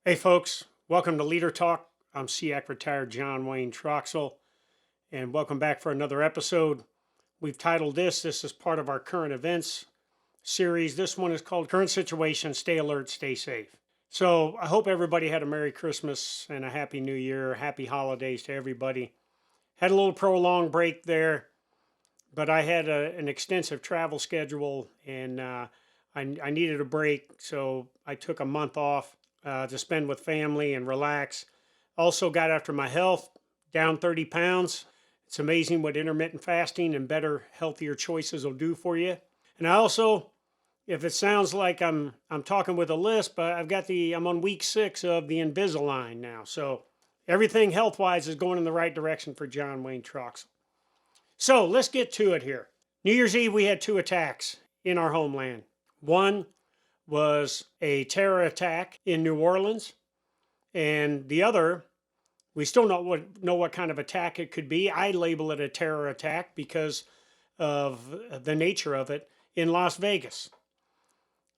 Hey folks, welcome to Leader Talk. I'm SEAC retired John Wayne Troxell, and welcome back for another episode. We've titled this is part of our current events series. This one is called Current Situation, Stay Alert, Stay Safe. So I hope everybody had a Merry Christmas and a Happy New Year, Happy Holidays to everybody. Had a little prolonged break there, but I had an extensive travel schedule and I needed a break, so I took a month off to spend with family and relax. Also got after my health, down 30 pounds. It's amazing what intermittent fasting and better, healthier choices will do for you. And I also, if it sounds like I'm talking with a lisp, I'm on week 6 of the Invisalign now. So everything health-wise is going in the right direction for John Wayne Troxell. So let's get to it here. New Year's Eve, we had 2 attacks in our homeland. One was a terror attack in New Orleans, and the other, we still don't know what kind of attack it could be. I label it a terror attack because of the nature of it in Las Vegas.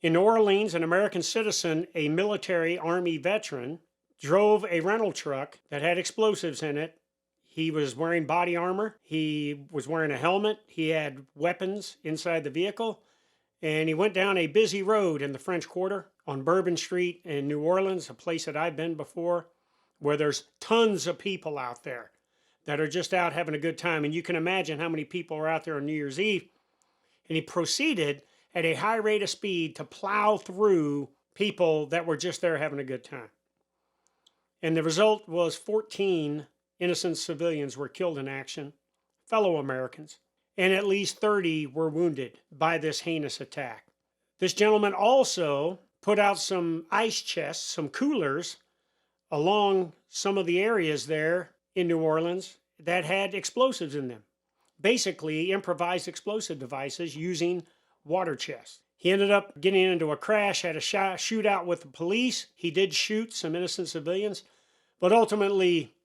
In New Orleans, an American citizen, a military Army veteran, drove a rental truck that had explosives in it. He was wearing body armor. He was wearing a helmet. He had weapons inside the vehicle. And he went down a busy road in the French Quarter on Bourbon Street in New Orleans, a place that I've been before, where there's tons of people out there that are just out having a good time. And you can imagine how many people are out there on New Year's Eve. And he proceeded at a high rate of speed to plow through people that were just there having a good time. And the result was 14 innocent civilians were killed in action, fellow Americans, and at least 30 were wounded by this heinous attack. This gentleman also put out some ice chests, some coolers, along some of the areas there in New Orleans that had explosives in them. Basically, improvised explosive devices using water chests. He ended up getting into a crash, had a shootout with the police. He did shoot some innocent civilians, but ultimately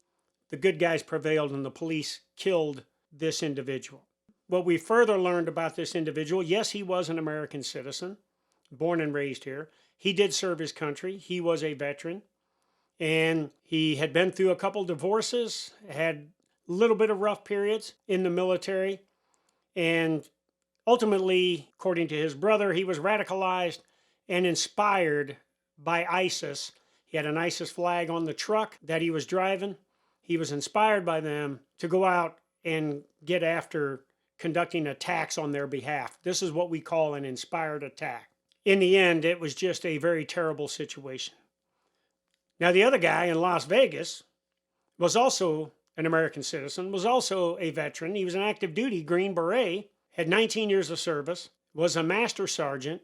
the good guys prevailed and the police killed this individual. What we further learned about this individual, yes, he was an American citizen, born and raised here. He did serve his country. He was a veteran. And he had been through a couple divorces, had a little bit of rough periods in the military. And ultimately, according to his brother, he was radicalized and inspired by ISIS. He had an ISIS flag on the truck that he was driving. He was inspired by them to go out and get after conducting attacks on their behalf. This is what we call an inspired attack. In the end, it was just a very terrible situation. Now, the other guy in Las Vegas was also an American citizen, was also a veteran. He was an active duty Green Beret, had 19 years of service, was a master sergeant,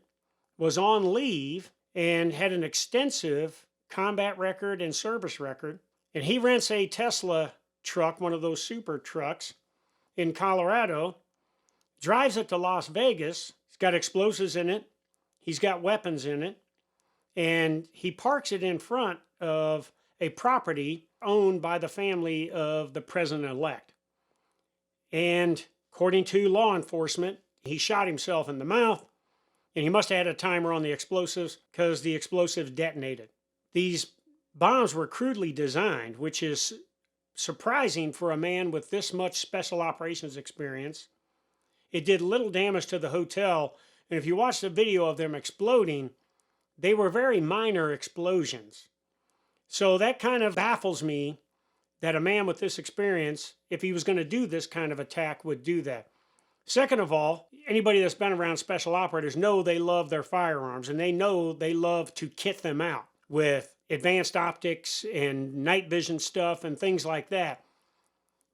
was on leave, and had an extensive combat record and service record. And he rents a Tesla truck, one of those super trucks, in Colorado, drives it to Las Vegas. It's got explosives in it. He's got weapons in it. And he parks it in front of a property owned by the family of the president-elect. And according to law enforcement, he shot himself in the mouth, and he must have had a timer on the explosives because the explosives detonated. These bombs were crudely designed, which is surprising for a man with this much special operations experience. It did little damage to the hotel, and if you watch the video of them exploding, they were very minor explosions. So that kind of baffles me that a man with this experience, if he was going to do this kind of attack, would do that. Second of all, anybody that's been around special operators know they love their firearms, and they know they love to kit them out with advanced optics and night vision stuff and things like that.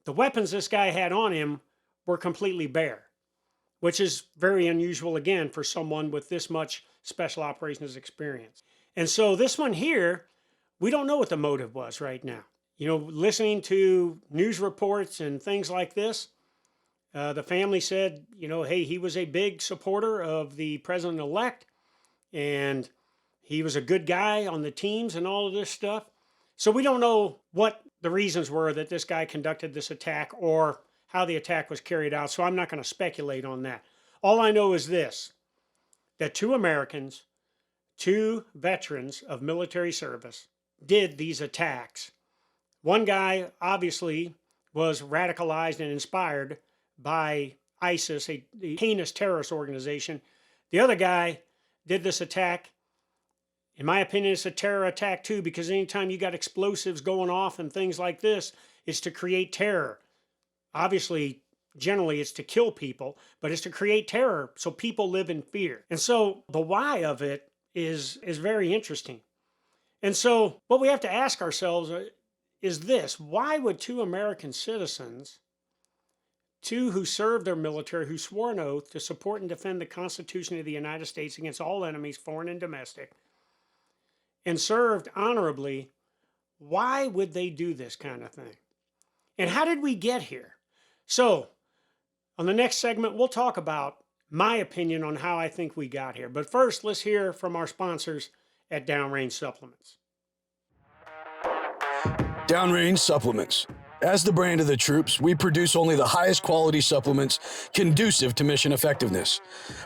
The weapons this guy had on him were completely bare, which is very unusual, again, for someone with this much special operations experience. And so this one here, we don't know what the motive was right now. You know, listening to news reports and things like this, the family said, you know, hey, he was a big supporter of the president-elect, and he was a good guy on the teams and all of this stuff. So we don't know what the reasons were that this guy conducted this attack or how the attack was carried out. So I'm not going to speculate on that. All I know is this, that 2 Americans, 2 veterans of military service did these attacks. One guy obviously was radicalized and inspired by ISIS, a heinous terrorist organization. The other guy did this attack. In my opinion, it's a terror attack too, because anytime you got explosives going off and things like this, it's to create terror. Obviously, generally it's to kill people, but it's to create terror so people live in fear. And so the why of it is very interesting. And so what we have to ask ourselves is this: why would two American citizens, two who served their military, who swore an oath to support and defend the Constitution of the United States against all enemies, foreign and domestic, and served honorably, why would they do this kind of thing? And how did we get here? So, on the next segment, we'll talk about my opinion on how I think we got here. But first, let's hear from our sponsors at Downrange Supplements. Downrange Supplements. As the brand of the troops, we produce only the highest quality supplements conducive to mission effectiveness.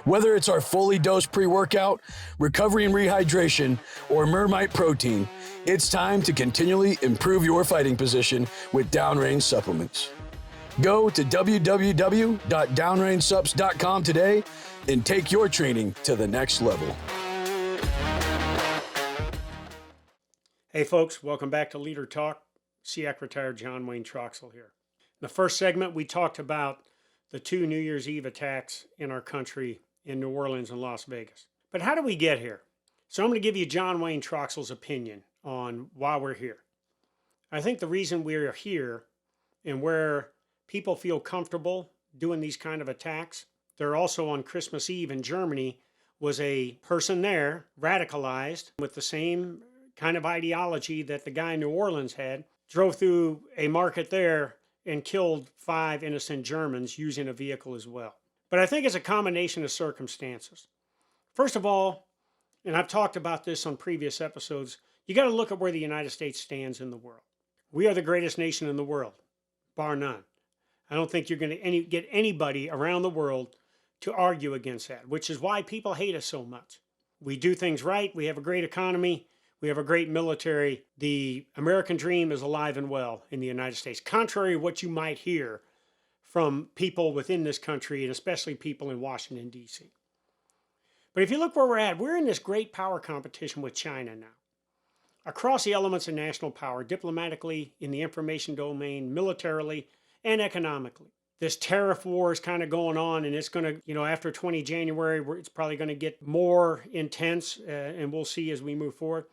Whether it's our fully dosed pre-workout, recovery and rehydration, or Mermite protein, it's time to continually improve your fighting position with Downrange Supplements. Go to www.downrangesups.com today and take your training to the next level. Hey folks, welcome back to Leader Talk. SEAC retired John Wayne Troxell here. In the first segment, we talked about the two New Year's Eve attacks in our country in New Orleans and Las Vegas. But how did we get here? So I'm going to give you John Wayne Troxell's opinion on why we're here. I think the reason we're here and where people feel comfortable doing these kind of attacks, they're also on Christmas Eve in Germany, was a person there radicalized with the same kind of ideology that the guy in New Orleans had, drove through a market there and killed 5 innocent Germans using a vehicle as well. But I think it's a combination of circumstances. First of all, and I've talked about this on previous episodes, you got to look at where the United States stands in the world. We are the greatest nation in the world, bar none. I don't think you're going to get anybody around the world to argue against that, which is why people hate us so much. We do things right. We have a great economy. We have a great military. The American dream is alive and well in the United States, contrary to what you might hear from people within this country, and especially people in Washington, D.C. But if you look where we're at, we're in this great power competition with China now. Across the elements of national power, diplomatically, in the information domain, militarily, and economically. This tariff war is kind of going on, and it's going to, after 20 January, it's probably going to get more intense, and we'll see as we move forward.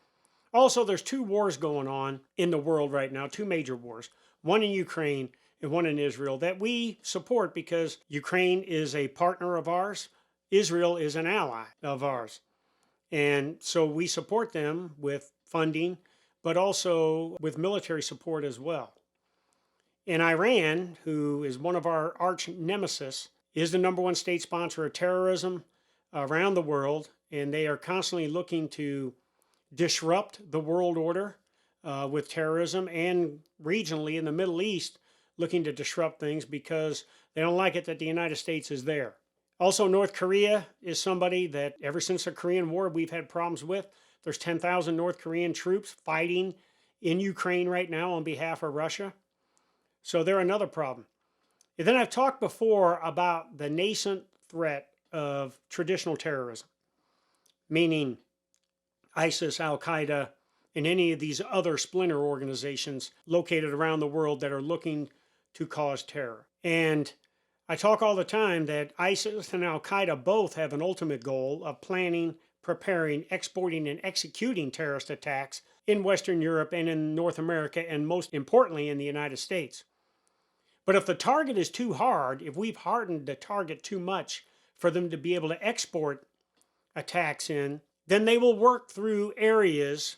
Also, there's 2 wars going on in the world right now, 2 major wars, one in Ukraine and one in Israel, that we support because Ukraine is a partner of ours. Israel is an ally of ours. And so we support them with funding, but also with military support as well. And Iran, who is one of our arch nemesis, is the #1 state sponsor of terrorism around the world, and they are constantly looking to disrupt the world order with terrorism, and regionally in the Middle East looking to disrupt things because they don't like it that the United States is there. Also, North Korea is somebody that ever since the Korean War we've had problems with. There's 10,000 North Korean troops fighting in Ukraine right now on behalf of Russia. So they're another problem. And then I've talked before about the nascent threat of traditional terrorism, meaning ISIS, Al-Qaeda, and any of these other splinter organizations located around the world that are looking to cause terror. And I talk all the time that ISIS and Al-Qaeda both have an ultimate goal of planning, preparing, exporting, and executing terrorist attacks in Western Europe and in North America, and most importantly in the United States. But if the target is too hard, if we've hardened the target too much for them to be able to export attacks in, then they will work through areas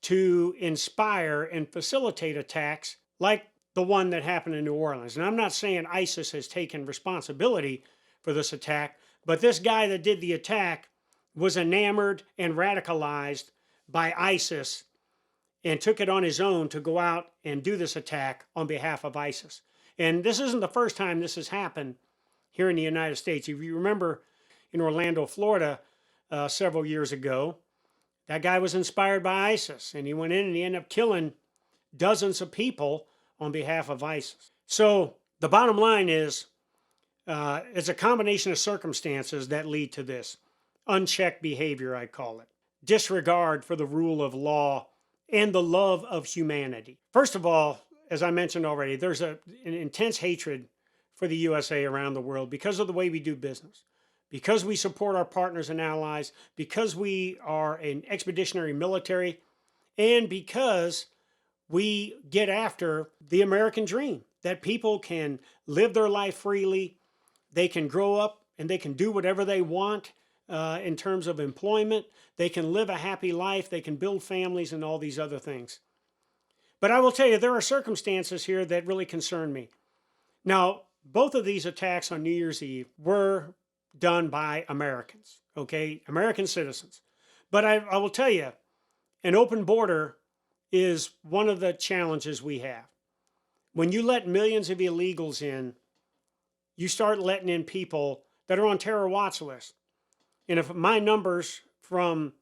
to inspire and facilitate attacks like the one that happened in New Orleans. And I'm not saying ISIS has taken responsibility for this attack, but this guy that did the attack was enamored and radicalized by ISIS and took it on his own to go out and do this attack on behalf of ISIS. And this isn't the first time this has happened here in the United States. If you remember in Orlando, Florida, several years ago, That guy was inspired by ISIS, and he went in and he ended up killing dozens of people on behalf of ISIS. So the bottom line is, it's a combination of circumstances that lead to this. Unchecked behavior, I call it. Disregard for the rule of law and the love of humanity. First of all, as I mentioned already, there's an intense hatred for the USA around the world because of the way we do business, because we support our partners and allies, because we are an expeditionary military, and because we get after the American dream, that people can live their life freely, they can grow up and they can do whatever they want in terms of employment, they can live a happy life, they can build families and all these other things. But I will tell you, there are circumstances here that really concern me. Now, both of these attacks on New Year's Eve were done by Americans, okay? American citizens. But I will tell you, an open border is one of the challenges we have. When you let millions of illegals in, you start letting in people that are on terror watch lists. And if my numbers from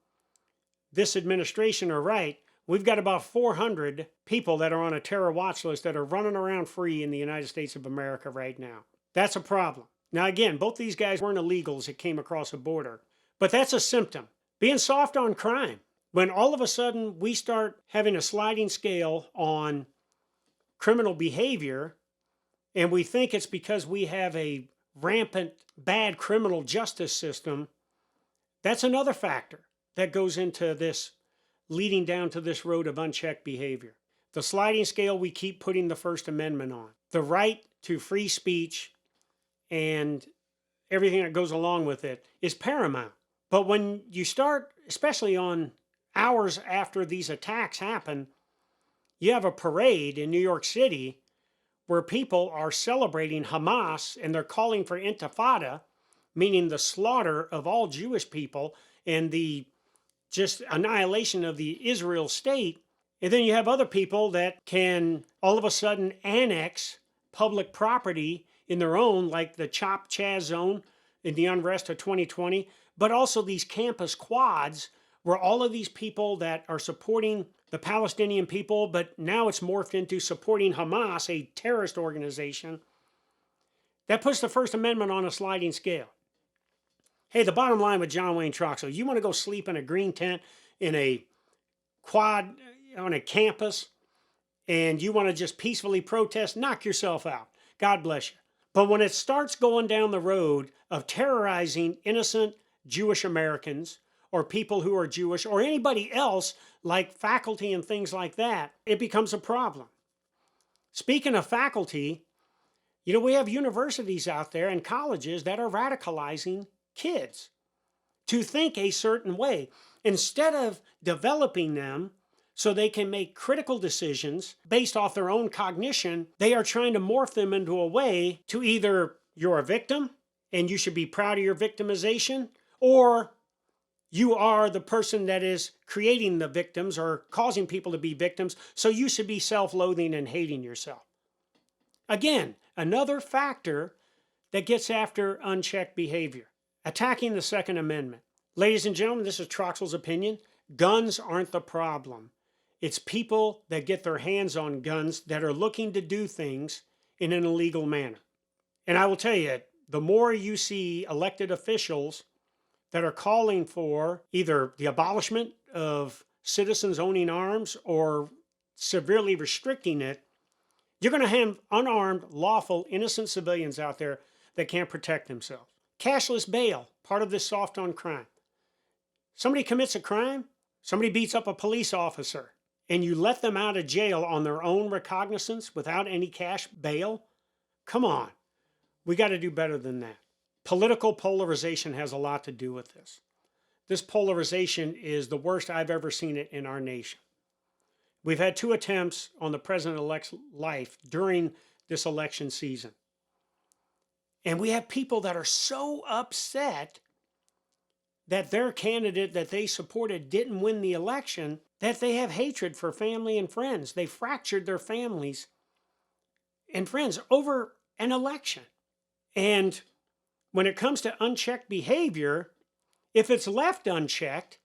this administration are right, we've got about 400 people that are on a terror watch list that are running around free in the United States of America right now. That's a problem. Now, again, both these guys weren't illegals that came across a border, but that's a symptom. Being soft on crime. When all of a sudden we start having a sliding scale on criminal behavior, and we think it's because we have a rampant bad criminal justice system, that's another factor that goes into this, leading down to this road of unchecked behavior. The sliding scale we keep putting the First Amendment on. The right to free speech and everything that goes along with it is paramount. But when you start, especially on hours after these attacks happen, you have a parade in New York City where people are celebrating Hamas and they're calling for intifada, meaning the slaughter of all Jewish people and the just annihilation of the Israel state. And then you have other people that can all of a sudden annex public property in their own, like the Chop Chaz zone in the unrest of 2020, but also these campus quads where all of these people that are supporting the Palestinian people, but now it's morphed into supporting Hamas, a terrorist organization. That puts the First Amendment on a sliding scale. Hey, the bottom line with John Wayne Troxell, you want to go sleep in a green tent in a quad on a campus and you want to just peacefully protest, knock yourself out. God bless you. But when it starts going down the road of terrorizing innocent Jewish Americans or people who are Jewish or anybody else like faculty and things like that, it becomes a problem. Speaking of faculty, we have universities out there and colleges that are radicalizing kids to think a certain way. Instead of developing them so they can make critical decisions based off their own cognition, they are trying to morph them into a way to either you're a victim and you should be proud of your victimization, or you are the person that is creating the victims or causing people to be victims, so you should be self-loathing and hating yourself. Again, another factor that gets after unchecked behavior. Attacking the Second Amendment. Ladies and gentlemen, this is Troxell's opinion. Guns aren't the problem. It's people that get their hands on guns that are looking to do things in an illegal manner. And I will tell you, the more you see elected officials that are calling for either the abolishment of citizens owning arms or severely restricting it, you're going to have unarmed, lawful, innocent civilians out there that can't protect themselves. Cashless bail, part of this soft on crime. Somebody commits a crime, somebody beats up a police officer, and you let them out of jail on their own recognizance without any cash bail? Come on. We got to do better than that. Political polarization has a lot to do with this. This polarization is the worst I've ever seen it in our nation. We've had 2 attempts on the president-elect's life during this election season. And we have people that are so upset that their candidate that they supported didn't win the election that they have hatred for family and friends. They fractured their families and friends over an election. And when it comes to unchecked behavior, if it's left unchecked,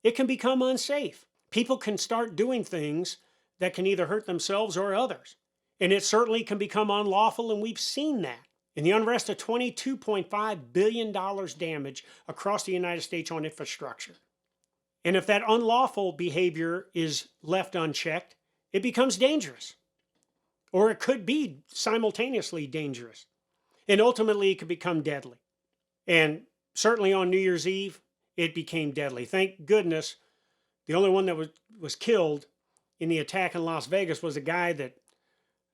it can become unsafe. People can start doing things that can either hurt themselves or others. And it certainly can become unlawful, and we've seen that. In the unrest of $22.5 billion damage across the United States on infrastructure. And if that unlawful behavior is left unchecked, it becomes dangerous. Or it could be simultaneously dangerous. And ultimately, it could become deadly. And certainly on New Year's Eve, it became deadly. Thank goodness the only one that was killed in the attack in Las Vegas was the guy that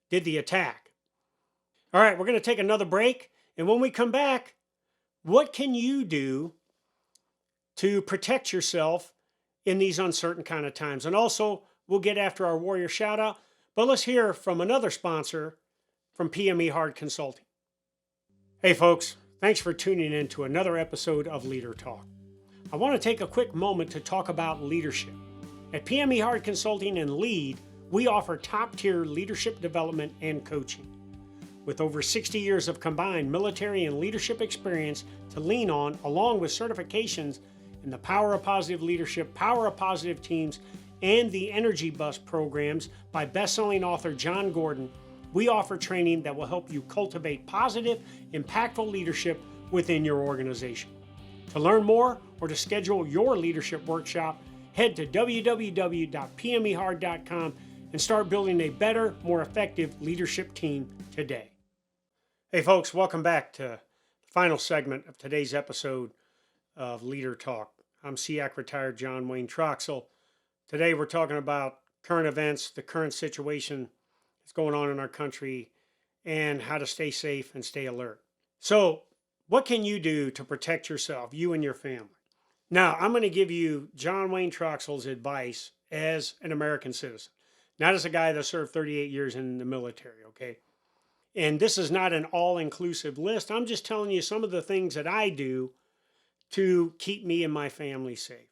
did the attack. All right, we're going to take another break. And when we come back, what can you do to protect yourself in these uncertain kind of times? And also, we'll get after our warrior shout out. But let's hear from another sponsor from PME Hard Consulting. Hey folks, thanks for tuning in to another episode of Leader Talk. I want to take a quick moment to talk about leadership. At PME Hard Consulting and Lead, we offer top-tier leadership development and coaching. With over 60 years of combined military and leadership experience to lean on, along with certifications in the Power of Positive Leadership, Power of Positive Teams, and the Energy Bus programs by best-selling author John Gordon, we offer training that will help you cultivate positive, impactful leadership within your organization. To learn more or to schedule your leadership workshop, head to www.pmehard.com and start building a better, more effective leadership team today. Hey folks, welcome back to the final segment of today's episode of Leader Talk. I'm SEAC retired John Wayne Troxell. Today we're talking about current events, the current situation that's going on in our country, and how to stay safe and stay alert. So, what can you do to protect yourself, you and your family? Now, I'm going to give you John Wayne Troxell's advice as an American citizen, not as a guy that served 38 years in the military, okay? And this is not an all-inclusive list. I'm just telling you some of the things that I do to keep me and my family safe.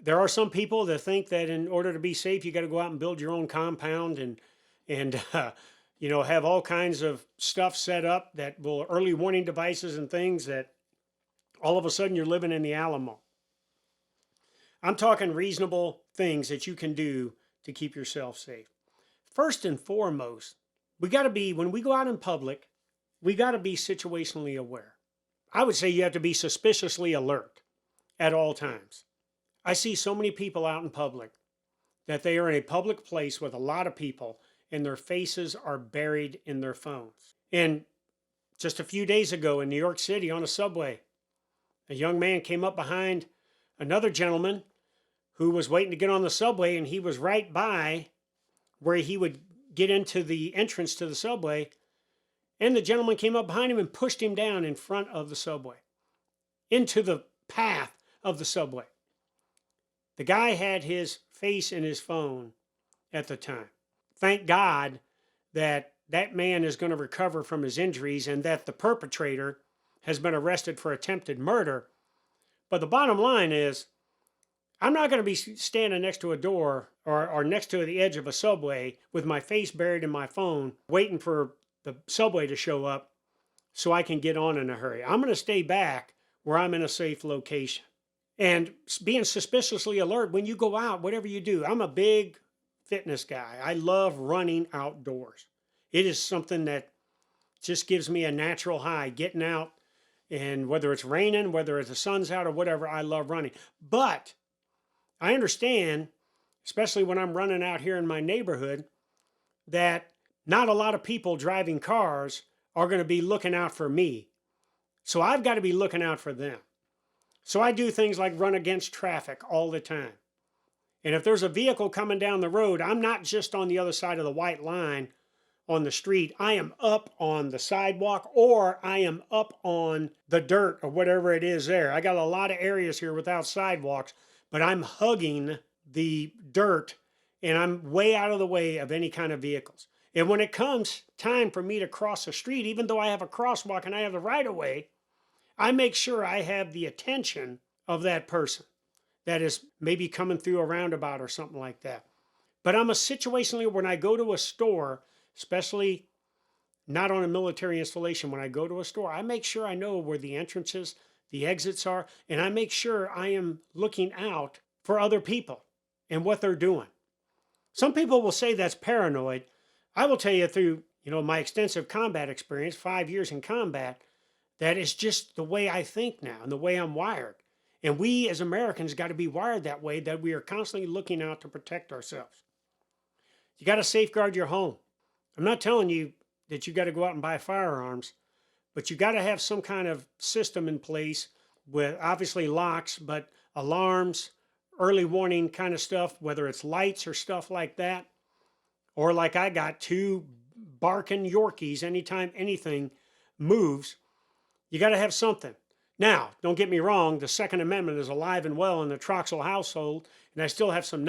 There are some people that think that in order to be safe, you got to go out and build your own compound and have all kinds of stuff set up that will early warning devices and things that all of a sudden you're living in the Alamo. I'm talking reasonable things that you can do to keep yourself safe. First and foremost, when we go out in public, we got to be situationally aware. I would say you have to be suspiciously alert at all times. I see so many people out in public that they are in a public place with a lot of people and their faces are buried in their phones. And just a few days ago in New York City on a subway, a young man came up behind another gentleman who was waiting to get on the subway, and he was right by where he would get into the entrance to the subway. And the gentleman came up behind him and pushed him down in front of the subway into the path of the subway. The guy had his face in his phone at the time. Thank God that that man is going to recover from his injuries and that the perpetrator has been arrested for attempted murder. But the bottom line is, I'm not going to be standing next to a door or next to the edge of a subway with my face buried in my phone, waiting for the subway to show up so I can get on in a hurry. I'm going to stay back where I'm in a safe location. And being suspiciously alert when you go out, whatever you do. I'm a big fitness guy. I love running outdoors. It is something that just gives me a natural high, getting out. And whether it's raining, whether the sun's out or whatever, I love running. But I understand, especially when I'm running out here in my neighborhood, that not a lot of people driving cars are going to be looking out for me. So I've got to be looking out for them. So I do things like run against traffic all the time. And if there's a vehicle coming down the road, I'm not just on the other side of the white line on the street. I am up on the sidewalk, or I am up on the dirt or whatever it is there. I got a lot of areas here without sidewalks, but I'm hugging the dirt and I'm way out of the way of any kind of vehicles. And when it comes time for me to cross the street, even though I have a crosswalk and I have the right of way, I make sure I have the attention of that person that is maybe coming through a roundabout or something like that. But I'm a situationally, when I go to a store, especially not on a military installation, when I go to a store, I make sure I know where the entrances, the exits are, and I make sure I am looking out for other people and what they're doing. Some people will say that's paranoid. I will tell you through, my extensive combat experience, 5 years in combat, that is just the way I think now and the way I'm wired. And we as Americans got to be wired that way, that we are constantly looking out to protect ourselves. You got to safeguard your home. I'm not telling you that you got to go out and buy firearms, but you got to have some kind of system in place with obviously locks, but alarms, early warning kind of stuff, whether it's lights or stuff like that. Or like I got 2 barking Yorkies anytime anything moves. You got to have something. Now, don't get me wrong, the Second Amendment is alive and well in the Troxell household, and I still have some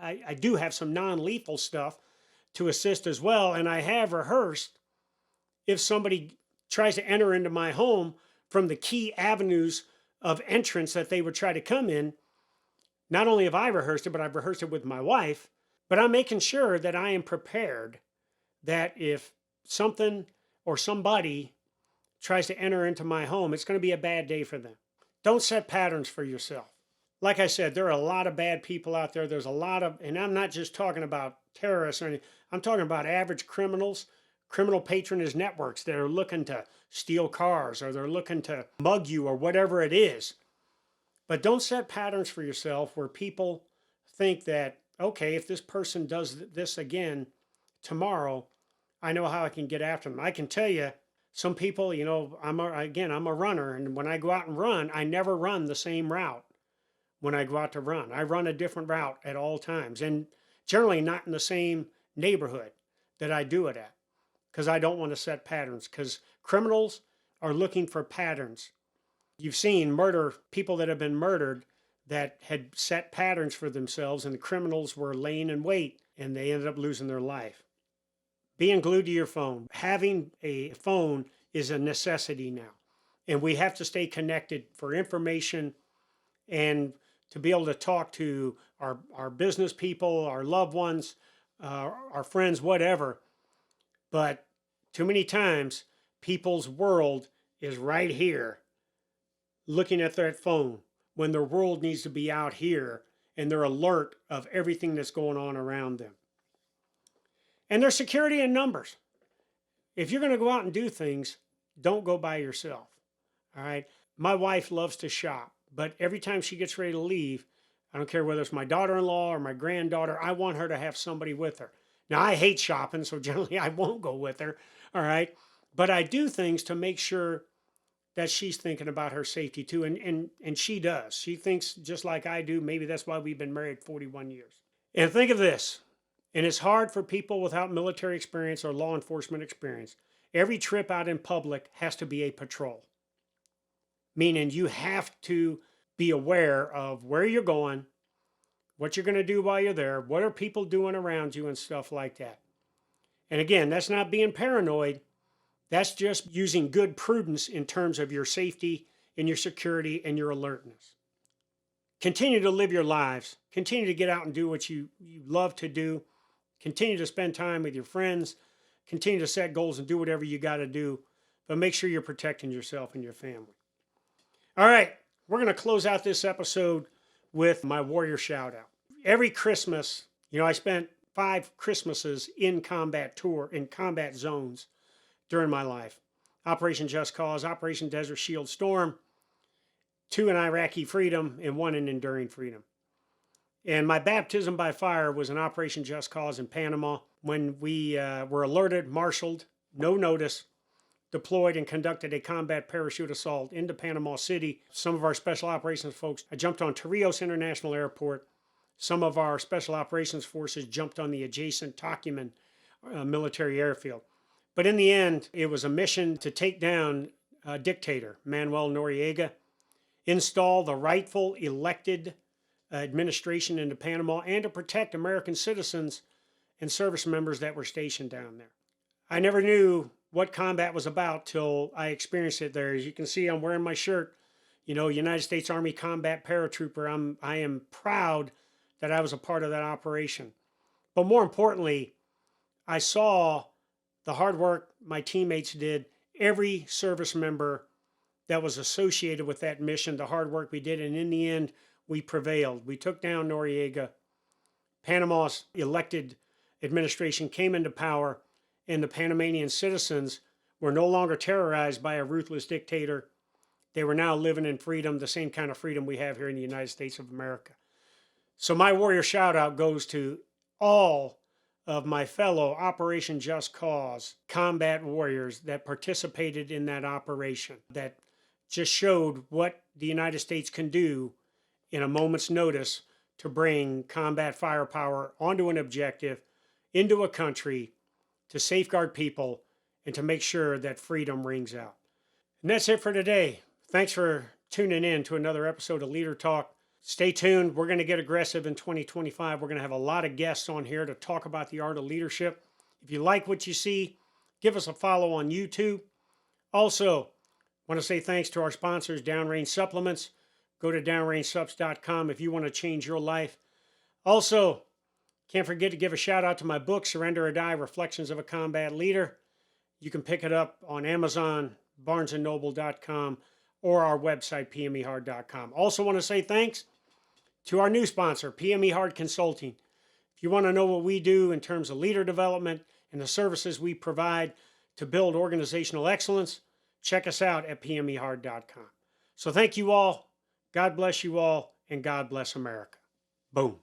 I do have some non-lethal stuff to assist as well, and I have rehearsed if somebody tries to enter into my home from the key avenues of entrance that they would try to come in. Not only have I rehearsed it, but I've rehearsed it with my wife, but I'm making sure that I am prepared that if something or somebody tries to enter into my home, it's going to be a bad day for them. Don't set patterns for yourself. Like I said, there are a lot of bad people out there. There's a lot of, and I'm not just talking about terrorists or anything. I'm talking about average criminals, criminal patronage networks that are looking to steal cars or they're looking to mug you or whatever it is. But don't set patterns for yourself where people think that, okay, if this person does this again tomorrow, I know how I can get after them. I can tell you, some people, I'm a runner, and when I go out and run, I never run the same route when I go out to run. I run a different route at all times, and generally not in the same neighborhood that I do it at, because I don't want to set patterns, because criminals are looking for patterns. You've seen people that have been murdered that had set patterns for themselves, and the criminals were laying in wait, and they ended up losing their life. Being glued to your phone. Having a phone is a necessity now. And we have to stay connected for information and to be able to talk to our business people, our loved ones, our friends, whatever. But too many times, people's world is right here looking at their phone when their world needs to be out here and they're alert of everything that's going on around them. And there's security in numbers. If you're going to go out and do things, don't go by yourself. All right. My wife loves to shop, but every time she gets ready to leave, I don't care whether it's my daughter-in-law or my granddaughter, I want her to have somebody with her. Now, I hate shopping, so generally I won't go with her. All right. But I do things to make sure that she's thinking about her safety too. And she does. She thinks just like I do. Maybe that's why we've been married 41 years. And think of this. And it's hard for people without military experience or law enforcement experience. Every trip out in public has to be a patrol. Meaning you have to be aware of where you're going, what you're going to do while you're there, what are people doing around you and stuff like that. And again, that's not being paranoid. That's just using good prudence in terms of your safety and your security and your alertness. Continue to live your lives. Continue to get out and do what you love to do. Continue to spend time with your friends. Continue to set goals and do whatever you got to do. But make sure you're protecting yourself and your family. All right, we're going to close out this episode with my warrior shout out. Every Christmas, I spent 5 Christmases in combat zones during my life. Operation Just Cause, Operation Desert Shield Storm, 2 in Iraqi Freedom, and 1 in Enduring Freedom. And my baptism by fire was an Operation Just Cause in Panama when we were alerted, marshaled, no notice, deployed and conducted a combat parachute assault into Panama City. Some of our special operations folks jumped on Torrijos International Airport. Some of our special operations forces jumped on the adjacent Tocumen military airfield. But in the end, it was a mission to take down dictator Manuel Noriega, install the rightful elected administration into Panama, and to protect American citizens and service members that were stationed down there. I never knew what combat was about till I experienced it there. As you can see, I'm wearing my shirt, United States Army Combat Paratrooper. I am proud that I was a part of that operation. But more importantly, I saw the hard work my teammates did, every service member that was associated with that mission, the hard work we did, and in the end, we prevailed. We took down Noriega. Panama's elected administration came into power, and the Panamanian citizens were no longer terrorized by a ruthless dictator. They were now living in freedom, the same kind of freedom we have here in the United States of America. So my warrior shout out goes to all of my fellow Operation Just Cause combat warriors that participated in that operation, that just showed what the United States can do in a moment's notice to bring combat firepower onto an objective, into a country, to safeguard people, and to make sure that freedom rings out. And that's it for today. Thanks for tuning in to another episode of Leader Talk. Stay tuned. We're going to get aggressive in 2025. We're going to have a lot of guests on here to talk about the art of leadership. If you like what you see, give us a follow on YouTube. Also, want to say thanks to our sponsors, Downrange Supplements. Go to downrangesubs.com if you want to change your life. Also, can't forget to give a shout out to my book, Surrender or Die, Reflections of a Combat Leader. You can pick it up on Amazon, barnesandnoble.com, or our website, pmehard.com. Also want to say thanks to our new sponsor, PME Hard Consulting. If you want to know what we do in terms of leader development and the services we provide to build organizational excellence, check us out at pmehard.com. So thank you all. God bless you all, and God bless America. Boom.